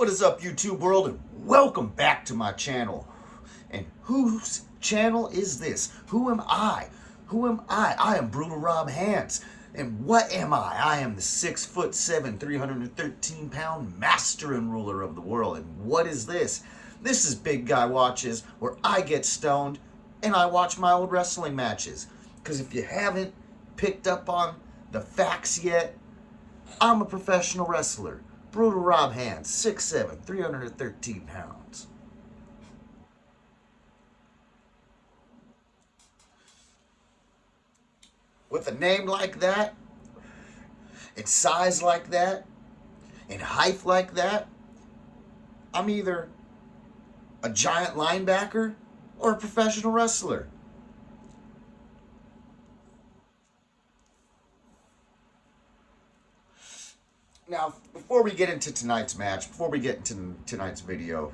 What is up, YouTube world, and welcome back to my channel. And whose channel is this? Who am I? Who am I? I am Brutal Rob Hans. And what am I? I am the 6'7", 313-pound master and ruler of the world. And what is this? This is Big Guy Watches, where I get stoned and I watch my old wrestling matches. Because if you haven't picked up on the facts yet, I'm a professional wrestler. Brutal Rob Hans, 6'7", 313 pounds. With a name like that, and size like that, and height like that, I'm either a giant linebacker or a professional wrestler. Now, before we get into tonight's match, before we get into tonight's video,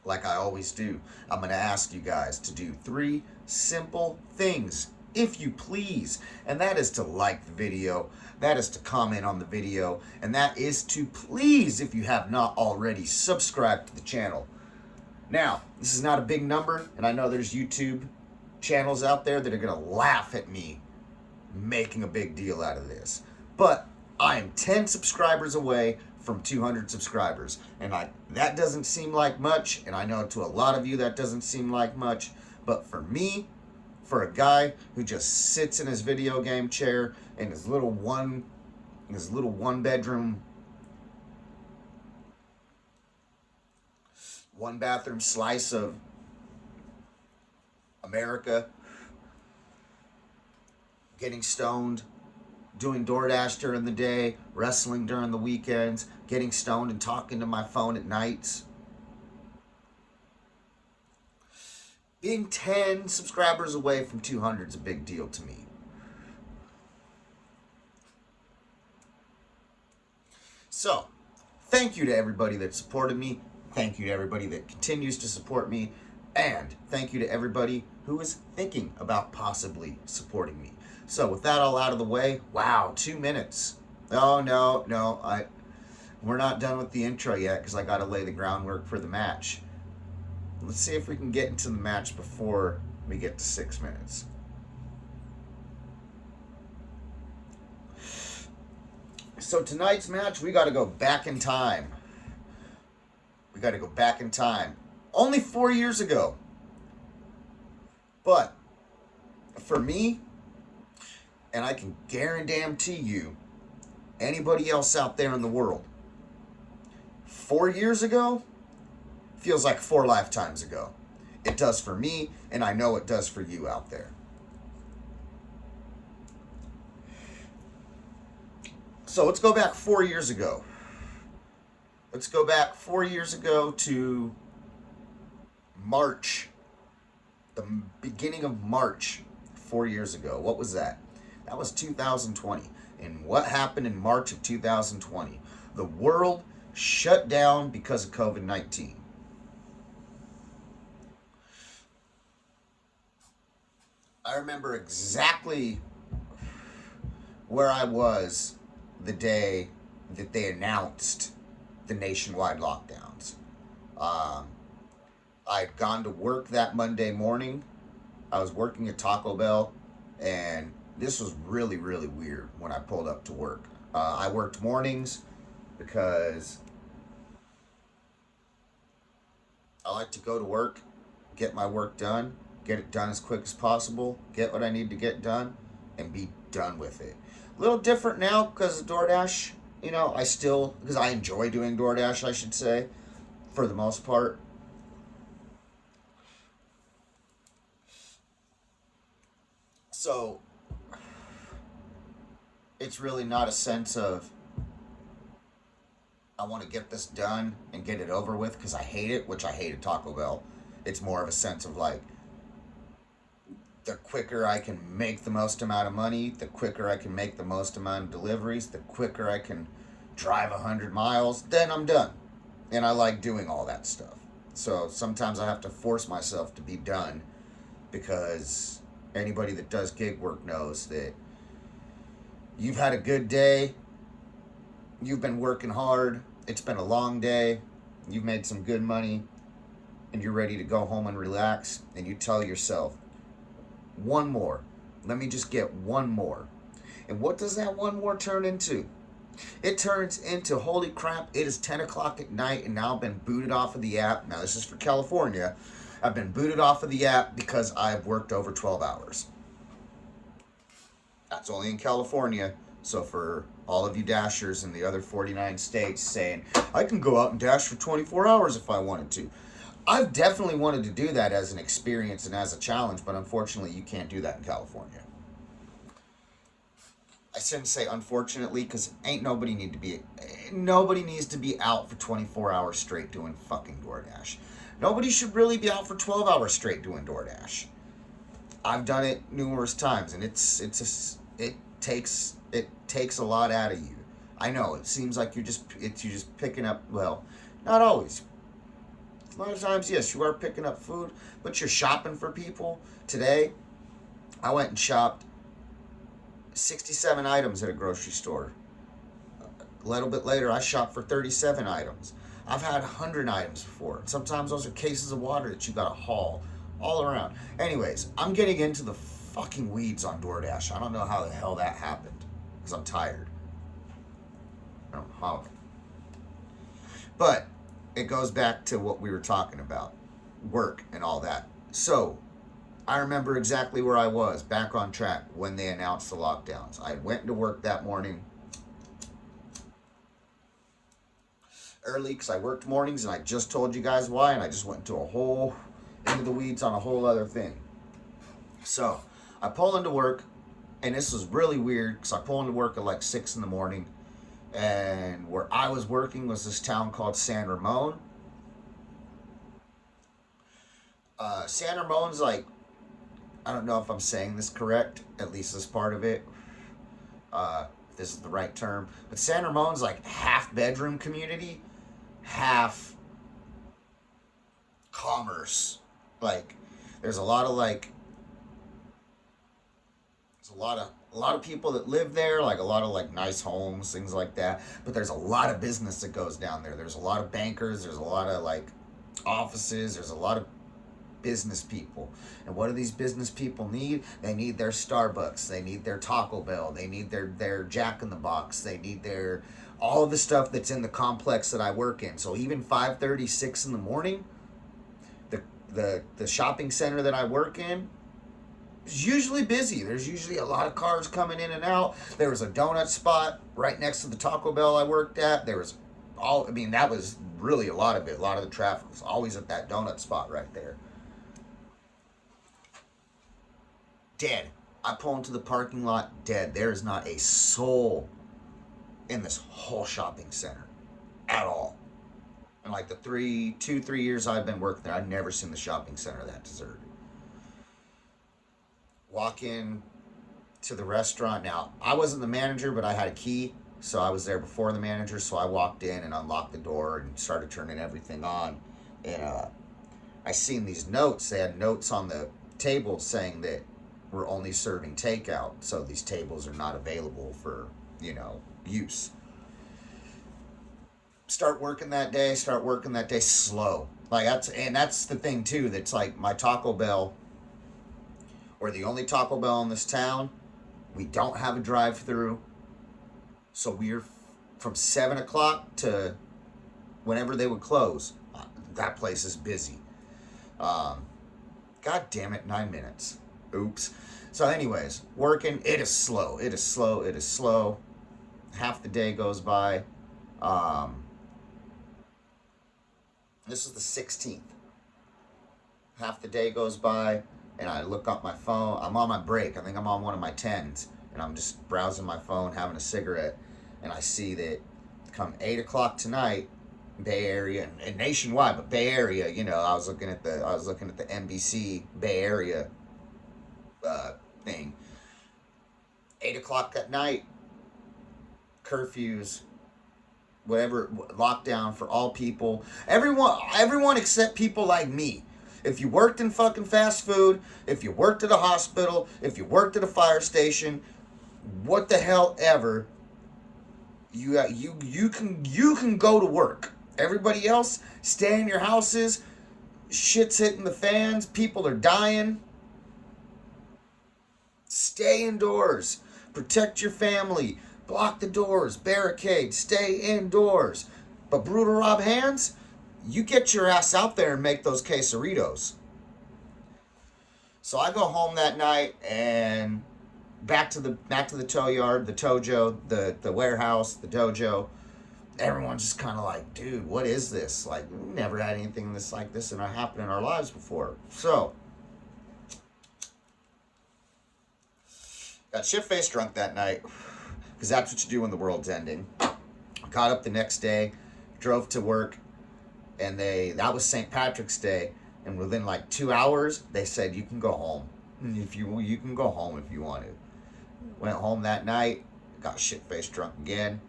like I always do, I'm going to ask you guys to do 3 simple things, if you please. And that is to like the video, that is to comment on the video, and that is to please, if you have not already, subscribe to the channel. Now, this is not a big number, and I know there's YouTube channels out there that are going to laugh at me making a big deal out of this. But I am 10 subscribers away from 200 subscribers. And that doesn't seem like much, and I know to a lot of you that doesn't seem like much. But for me, for a guy who just sits in his video game chair in his little one bedroom, 1 bathroom slice of America, getting stoned, doing DoorDash during the day, wrestling during the weekends, getting stoned and talking to my phone at nights. Being 10 subscribers away from 200 is a big deal to me. So, thank you to everybody that supported me. Thank you to everybody that continues to support me. And thank you to everybody who is thinking about possibly supporting me. So with that all out of the way, wow, 2 minutes. Oh, no, we're not done with the intro yet because I got to lay the groundwork for the match. Let's see if we can get into the match before we get to 6 minutes. So tonight's match, we got to go back in time. We got to go back in time. Only 4 years ago. But for me, and I can guarantee you, anybody else out there in the world, 4 years ago feels like 4 lifetimes ago. It does for me, and I know it does for you out there. So let's go back 4 years ago. Let's go back 4 years ago to March. The beginning of March, 4 years ago. What was that? That was 2020. And what happened in March of 2020? The world shut down because of COVID-19. I remember exactly where I was the day that they announced the nationwide lockdowns. I'd gone to work that Monday morning. I was working at Taco Bell, and this was really, really weird when I pulled up to work. I worked mornings because I like to go to work, get my work done, get it done as quick as possible, get what I need to get done, and be done with it. A little different now because of DoorDash. You know, because I enjoy doing DoorDash, I should say, for the most part. So, it's really not a sense of, I want to get this done and get it over with because I hate it, which I hated Taco Bell. It's more of a sense of like, the quicker I can make the most amount of money, the quicker I can make the most amount of deliveries, the quicker I can drive 100 miles, then I'm done. And I like doing all that stuff. So sometimes I have to force myself to be done because anybody that does gig work knows that you've had a good day, you've been working hard, it's been a long day, you've made some good money, and you're ready to go home and relax, and you tell yourself, one more. Let me just get one more. And what does that one more turn into? It turns into, holy crap, it is 10 o'clock at night, and now I've been booted off of the app. Now, this is for California. I've been booted off of the app because I've worked over 12 hours. That's only in California. So for all of you dashers in the other 49 states saying, I can go out and dash for 24 hours if I wanted to. I've definitely wanted to do that as an experience and as a challenge, but unfortunately you can't do that in California. I shouldn't say unfortunately, because nobody needs to be out for 24 hours straight doing fucking DoorDash. Nobody should really be out for 12 hours straight doing DoorDash. I've done it numerous times, and it takes a lot out of you. I know it seems like you're just picking up. Well, not always. A lot of times, yes, you are picking up food, but you're shopping for people. Today, I went and shopped 67 items at a grocery store. A little bit later, I shopped for 37 items. I've had 100 items before. Sometimes those are cases of water that you gotta haul all around. Anyways, I'm getting into the fucking weeds on DoorDash. I don't know how the hell that happened, because I'm tired. I don't know how. But it goes back to what we were talking about, work and all that. So I remember exactly where I was, back on track when they announced the lockdowns. I went into work that morning early because I worked mornings, and I just told you guys why, and I just went into the weeds on a whole other thing. So I pull into work, and this was really weird because I pull into work at like 6 in the morning, and where I was working was this town called San Ramon. San Ramon's like, I don't know if I'm saying this correct, at least this part of it, if this is the right term, but San Ramon's like half bedroom community, half commerce. Like, there's a lot of people that live there, like a lot of like nice homes, things like that. But there's a lot of business that goes down there. There's a lot of bankers. There's a lot of like offices. There's a lot of business people. And what do these business people need? They need their Starbucks. They need their Taco Bell. They need their Jack in the Box. They need all the stuff that's in the complex that I work in. So even 5:30, 6 in the morning, the shopping center that I work in is usually busy. There's usually a lot of cars coming in and out. There was a donut spot right next to the Taco Bell I worked at. That was really a lot of it. A lot of the traffic was always at that donut spot right there. Dead. I pull into the parking lot, dead. There is not a soul in this whole shopping center at all. In like the 3 years I've been working there, I've never seen the shopping center that deserted. Walk in to the restaurant. Now, I wasn't the manager, but I had a key, so I was there before the manager, so I walked in and unlocked the door and started turning everything on. And I seen these notes. They had notes on the table saying that we're only serving takeout, so these tables are not available for, use. Start working that day slow. That's the thing too, that's like my Taco Bell, we're the only Taco Bell in this town. We don't have a drive-through. So we're from 7 o'clock to whenever they would close. That place is busy. God damn it, 9 minutes. Oops. So anyways, working, it is slow. Half the day goes by. This is the 16th. Half the day goes by, and I look up my phone. I'm on my break. I think I'm on one of my 10s, and I'm just browsing my phone, having a cigarette, and I see that come 8 o'clock tonight, Bay Area and nationwide, but Bay Area, I was looking at the NBC Bay Area thing. 8 o'clock at night, curfews, whatever, lockdown for all people. Everyone except people like me. If you worked in fucking fast food, if you worked at a hospital, if you worked at a fire station, what the hell ever, You can go to work. Everybody else, stay in your houses. Shit's hitting the fans. People are dying. Stay indoors. Protect your family. Block the doors. Barricade. Stay indoors. But Brutal Rob Hands, you get your ass out there and make those quesaritos. So I go home that night and back to the tow yard, the tojo, the warehouse, the dojo. Everyone's just kind of like, dude, what is this? Like, we never had anything like this happen in our lives before. So, got shit-faced drunk that night, because that's what you do when the world's ending. Got up the next day, drove to work, and that was St. Patrick's Day, and within like 2 hours, they said, you can go home. If you can go home if you want to. Went home that night, got shit-faced drunk again.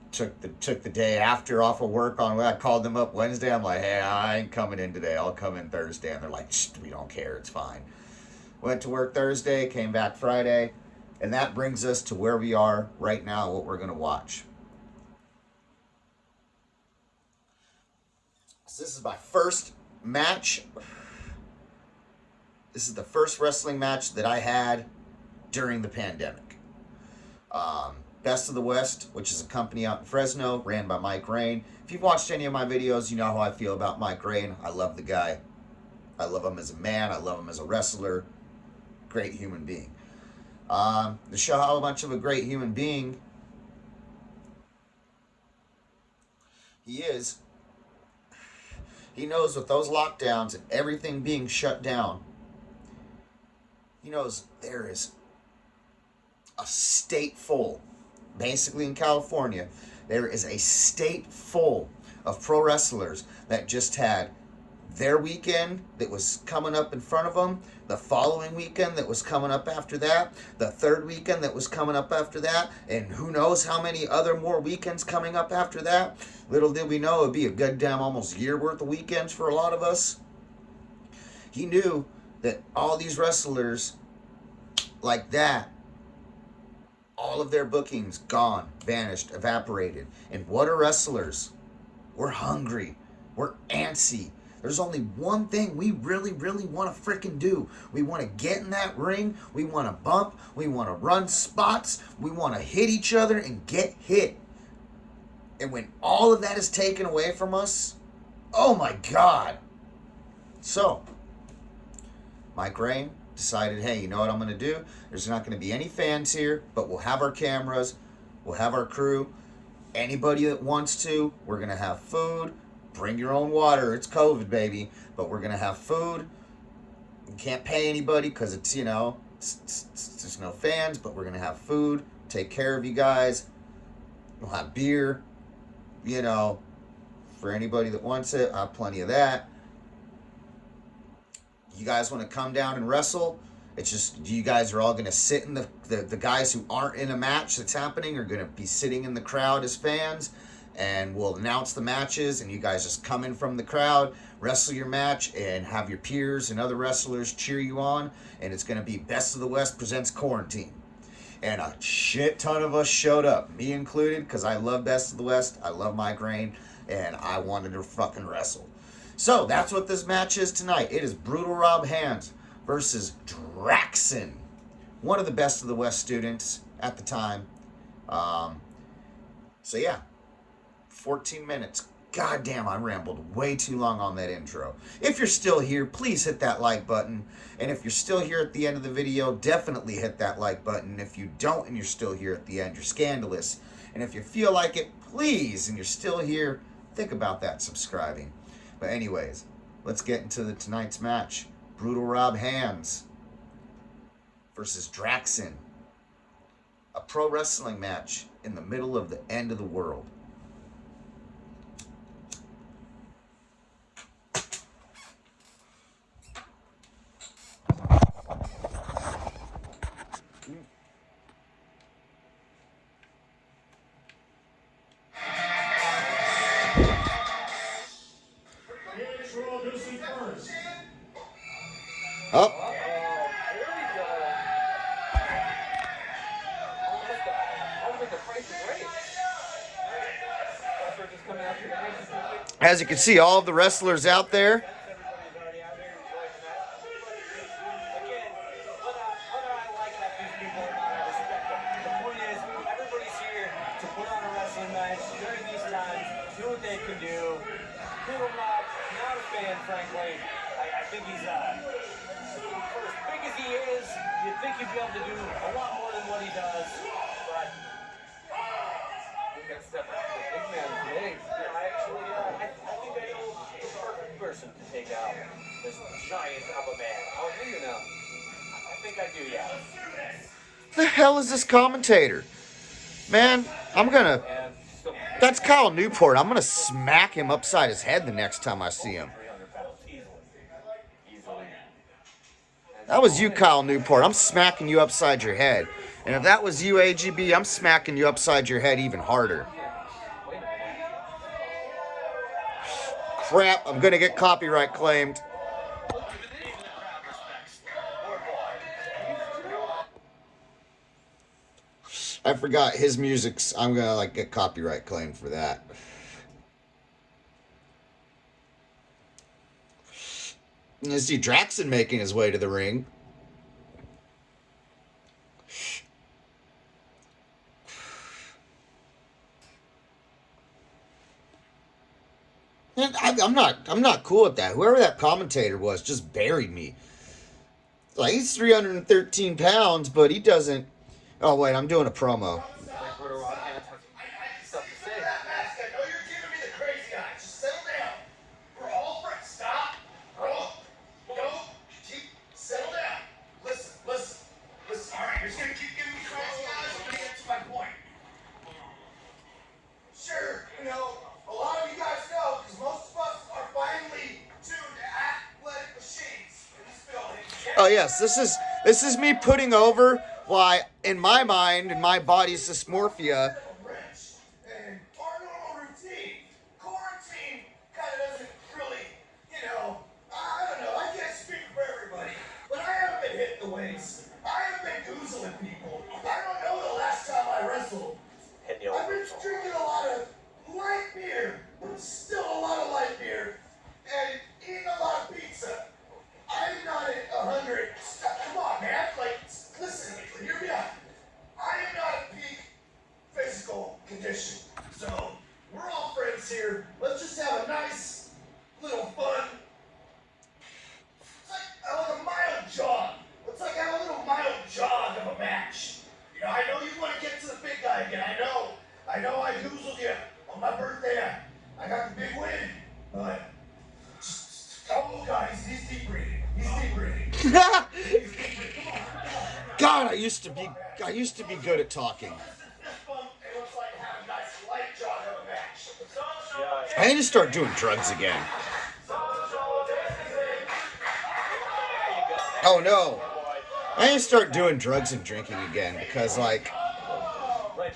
Took the day after off of work I called them up Wednesday. I'm like, hey, I ain't coming in today. I'll come in Thursday. And they're like, we don't care. It's fine. Went to work Thursday, came back Friday. And that brings us to where we are right now, what we're going to watch. So this is my first match. This is the first wrestling match that I had during the pandemic. Best of the West, which is a company out in Fresno, ran by Mike Rain. If you've watched any of my videos, you know how I feel about Mike Rain. I love the guy. I love him as a man. I love him as a wrestler. Great human being. To show how much of a great human being he is, he knows with those lockdowns and everything being shut down, he knows there is a state full, basically in California, there is a state full of pro wrestlers that just had their weekend that was coming up in front of them, the following weekend that was coming up after that, the third weekend that was coming up after that, and who knows how many other more weekends coming up after that. Little did we know it'd be a goddamn almost year worth of weekends for a lot of us. He knew that all these wrestlers like that, all of their bookings gone, vanished, evaporated. And what are wrestlers? We're hungry. We're antsy. There's only one thing we really, really want to freaking do. We want to get in that ring. We want to bump. We want to run spots. We want to hit each other and get hit. And when all of that is taken away from us, oh my God. So, Mike Rain decided, hey, you know what I'm going to do? There's not going to be any fans here, but we'll have our cameras, we'll have our crew. Anybody that wants to, we're going to have food. Bring your own water. It's COVID, baby. But we're going to have food. You can't pay anybody because it's, there's no fans, but we're going to have food. Take care of you guys. We'll have beer, for anybody that wants it. I'll have plenty of that. You guys want to come down and wrestle? It's just you guys are all going to sit in the guys who aren't in a match that's happening are going to be sitting in the crowd as fans, and we'll announce the matches, and you guys just come in from the crowd, wrestle your match, and have your peers and other wrestlers cheer you on, and it's going to be Best of the West presents Quarantine. And a shit ton of us showed up, me included, because I love Best of the West, I love Mike Rain, and I wanted to fucking wrestle. So that's what this match is tonight. It is Brutal Rob Hands versus Draxon, one of the Best of the West students at the time. So yeah, 14 minutes. God damn, I rambled way too long on that intro. If you're still here, please hit that like button. And if you're still here at the end of the video, definitely hit that like button. If you don't and you're still here at the end, you're scandalous. And if you feel like it, please, and you're still here, think about that subscribing. But anyways, let's get into tonight's match. Brutal Rob Hands versus Draxon. A pro wrestling match in the middle of the end of the world. Up. Oh, here we go. Almost like the Price is Right. As you can see, all of the wrestlers out there. Frankly, I think he's for as big as he is, you'd think he'd be able to do a lot more than what he does. But he got stepped up to the big man today. I think I know the perfect person to take out this giant of a man. Oh, do you know? I think I do, yeah. The hell is this commentator? Man, I'm gonna. That's Kyle Newport. I'm gonna smack him upside his head the next time I see him. That was you, Kyle Newport. I'm smacking you upside your head. And if that was you, AGB, I'm smacking you upside your head even harder. Crap, I'm going to get copyright claimed. I forgot his music's, I'm going to get copyright claimed for that. You see Draxon making his way to the ring. And I'm not cool with that. Whoever that commentator was just buried me. Like, he's 313 pounds, but he doesn't. Oh wait, I'm doing a promo. Oh yes, this is me putting over why, in my mind, in my body's dysmorphia. And our normal routine, quarantine, kind of doesn't really, I don't know. I can't speak for everybody, but I haven't been hitting the weights. I haven't been goozling people. I don't know the last time I wrestled. I've been drinking a lot of light beer, still a lot of light beer, and eating a lot of pizza. I'm not at 100. Come on, man. Listen, hear me out. I am not at peak physical condition. So, we're all friends here. Let's just have a nice little fun. It's like a mild jog. Let's have a little mild jog of a match. I know you want to get to the big guy again. I know I goozled you on my birthday. I got the big win. But, oh, guys, he's deep breathing. God, I used to be good at talking. I need to start doing drugs again. Oh no. I need to start doing drugs and drinking again because right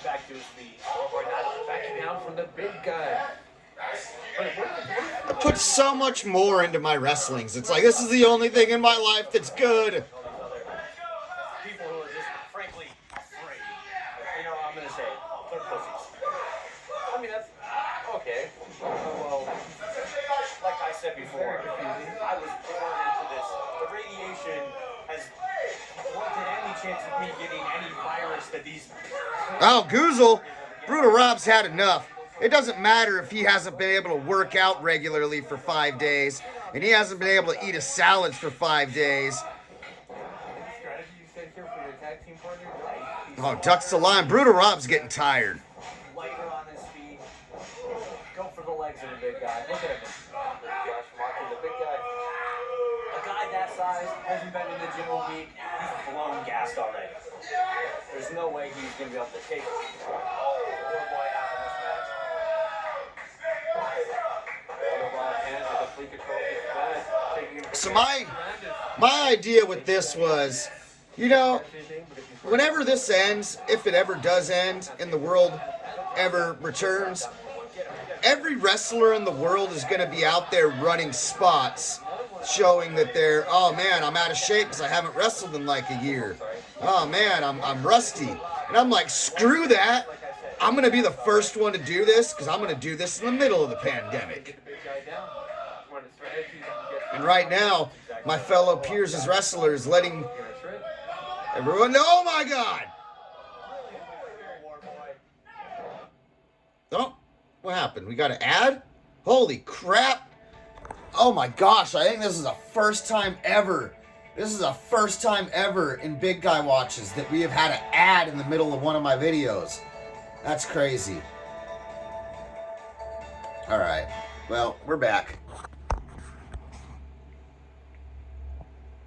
back to his feet. We're not backing down from the big guy. I put so much more into my wrestlings. It's like, this is the only thing in my life that's good. People who are just, frankly, afraid. I'm going to say, they're pussies. I mean, that's, okay. Well, like I said before, I was born into this. The radiation has wanted any chance of me getting any virus that these... Oh, Goozle. Brutal Rob's had enough. It doesn't matter if he hasn't been able to work out regularly for 5 days, and he hasn't been able to eat his salads for 5 days. Oh, ducks the line. Brutal Rob's getting tired. Lighter on his feet. Go for the legs of the big guy. Look at him. Josh Martin, the big guy. A guy that size hasn't been in the gym a week. He's blown gassed already. There's no way he's going to be able to take it. So my idea with this was, whenever this ends, if it ever does end and the world ever returns, every wrestler in the world is going to be out there running spots showing that they're, oh man, I'm out of shape because I haven't wrestled in like a year. Oh man, I'm rusty. And I'm like, screw that. I'm going to be the first one to do this because I'm going to do this in the middle of the pandemic. And right now, my fellow peers as wrestlers letting everyone know, oh my God! Oh, what happened? We got an ad? Holy crap! Oh my gosh, I think this is the first time ever. This is the first time ever in Big Guy Watches that we have had an ad in the middle of one of my videos. That's crazy. Alright, well, we're back.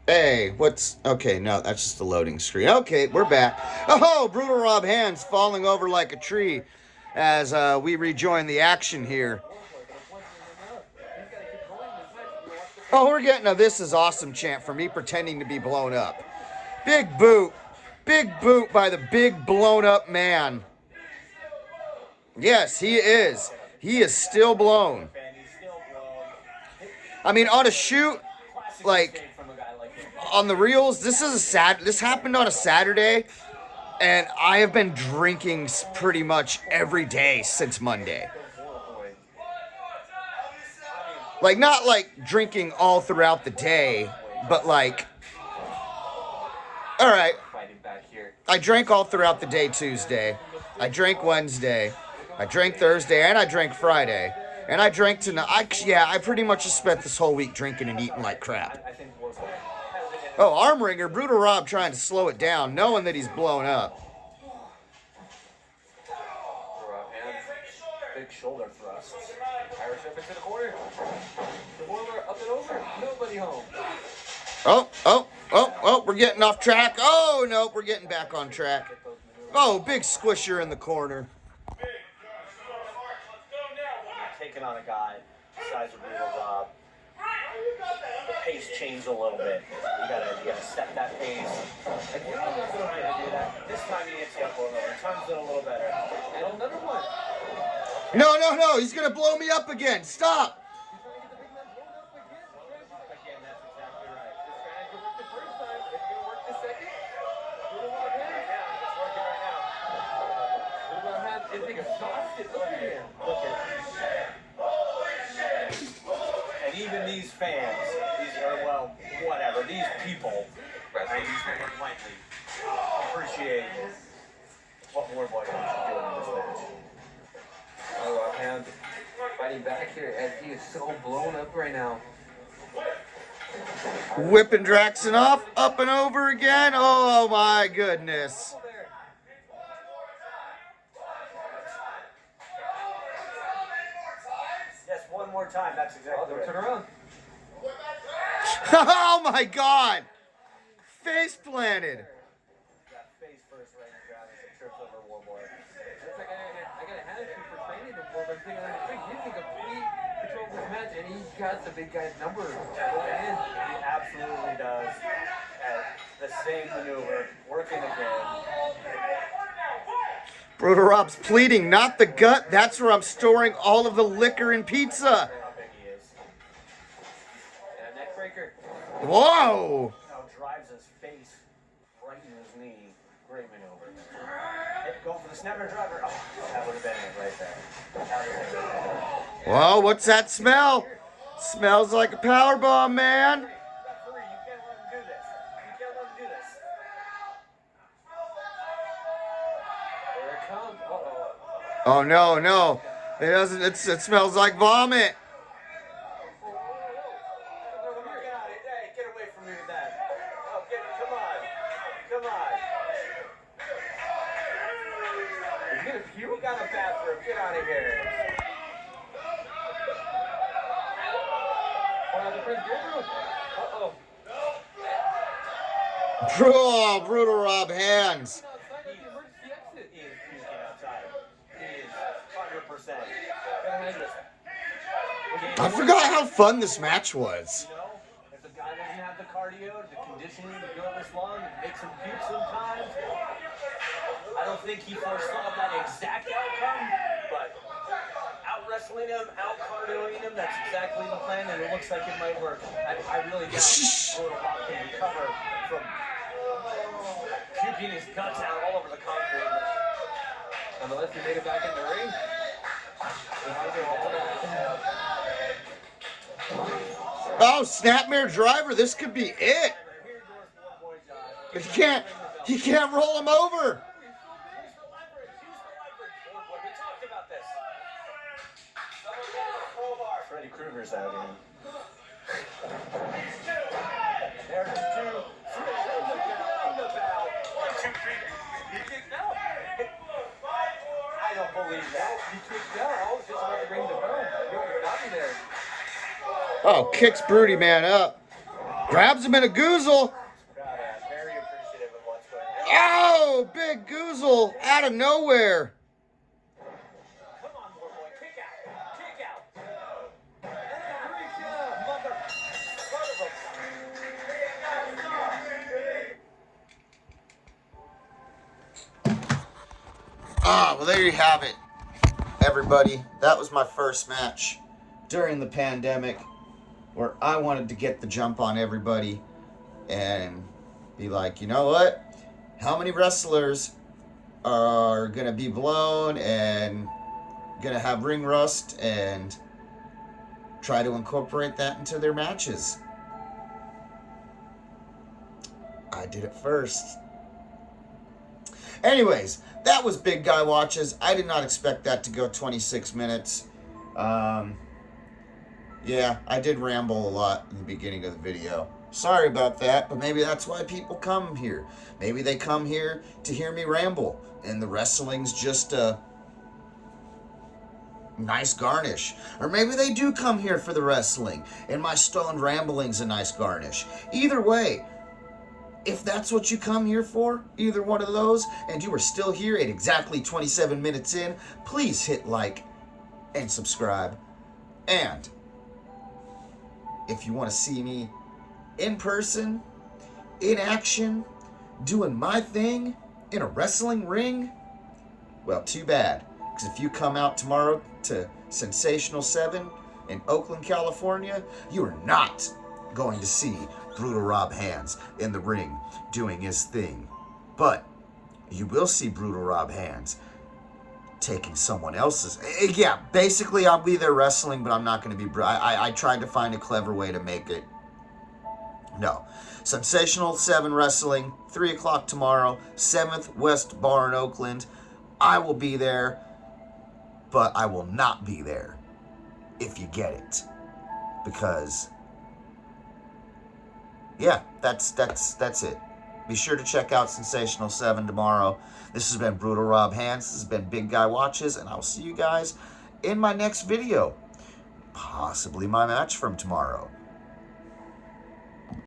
Hey, what's... Okay, no, that's just a loading screen. Okay, we're back. Oh, Brutal Rob Hands falling over like a tree as we rejoin the action here. Oh, we're getting a "This is awesome" chant for me pretending to be blown up. Big boot by the big blown up man. Yes, he is. He is still blown. I mean, on a shoot, like, on the reels, this happened on a Saturday, and I have been drinking pretty much every day since Monday. Like, not like drinking all throughout the day, but like, all right, I drank all throughout the day Tuesday. I drank Wednesday. I drank Thursday, and I drank Friday. And I drank tonight. I pretty much just spent this whole week drinking and eating like crap. Oh, Armringer, Brutal Rob trying to slow it down, knowing that he's blown up. Big shoulder thrusts. Irish up into the corner. The Warlord up and over. Nobody home. Oh, we're getting off track. Oh, no, we're getting back on track. Oh, big squisher in the corner. Taking on a guy the size of Brutal Rob. The pace changed a little bit. You gotta set that pace. And you're not going to do that. This time you get to up a little. Time's it a little better. And another one. No, he's going to blow me up again. Stop. Again, that's exactly right. This strategy worked the first time. It's going to work the second. Brutal Rob hands. Yeah, it's working right now. Brutal Rob hands is exhausted. Look at him. Look at him. And even these fans, these people, I use the word lightly, appreciate what Warboy is doing in this match. Oh, Rob fighting back here as he is so blown up right now. Whipping Draxon off, up and over again. Oh my goodness. Yes, one more time. That's exactly right. Turn around. Oh my God! Face planted. That face first right in the ground as it trips over Warboy. It's like I got a hand for training him for, but he's in complete control of this match, and he's got the big guy's number going in. He absolutely does. And the same maneuver, working again. Brutal Rob's pleading, not the gut. That's where I'm storing all of the liquor and pizza. Whoa! Now drives his face right in his knee. Great maneuver. Go for the snapper driver. Oh, that would have been it right there. Whoa, what's that smell? Smells like a power bomb, man. Referee, you can't let him do this. You can't let him do this. Here it comes. Uh-oh. Oh no. It doesn't. It smells like vomit. You got a bathroom. Get out of here. Oh, Brutal Rob hands. He is puking outside. He is 100%. I forgot how fun this match was. You know, if the guy doesn't have the cardio, the conditioning to go this long, it makes him puke sometimes. I don't think he foresaw that exact outcome, but out-wrestling him, out-cardioing him, that's exactly the plan, and it looks like it might work. I really doubt Brutal Rob can recover from puking his guts out all over the concrete. Unless you made it back in the ring. Oh, Snapmare Driver, this could be it. But he can't roll him over. Freddy Krueger's out here. There's two. He kicked out. I don't believe that. He kicked out. I was just about to ring the bell. You were not there. Oh, kicks Broody Man up. Grabs him in a goozle. Very appreciative of what's going on. Oh, big goozle out of nowhere. Come on, boy. Kick out. Kick out. Mother. Son of a. Well, there you have it, everybody. That was my first match during the pandemic where I wanted to get the jump on everybody and be like, you know what? How many wrestlers are going to be blown and going to have ring rust, and try to incorporate that into their matches. I did it first. Anyways, that was Big Guy Watches. I did not expect that to go 26 minutes. Yeah, I did ramble a lot in the beginning of the video. Sorry about that, but maybe that's why people come here. Maybe they come here to hear me ramble, and the wrestling's just a nice garnish. Or maybe they do come here for the wrestling, and my stoned rambling's a nice garnish. Either way, if that's what you come here for, either one of those, and you are still here at exactly 27 minutes in, please hit like and subscribe. And if you want to see me in person, in action, doing my thing in a wrestling ring, well, too bad. Because if you come out tomorrow to Sensational 7 in Oakland, California, you are not going to see Brutal Rob Hands in the ring doing his thing. But you will see Brutal Rob Hands taking someone else's. Yeah, basically I'll be there wrestling, but I'm not going to be... I tried to find a clever way to make it. No. Sensational 7 Wrestling, 3 o'clock tomorrow, 7th West Bar in Oakland. I will be there, but I will not be there if you get it. Because... yeah, that's it. Be sure to check out Sensational 7 tomorrow. This has been Brutal Rob Hands. This has been Big Guy Watches, and I'll see you guys in my next video. Possibly my match from tomorrow.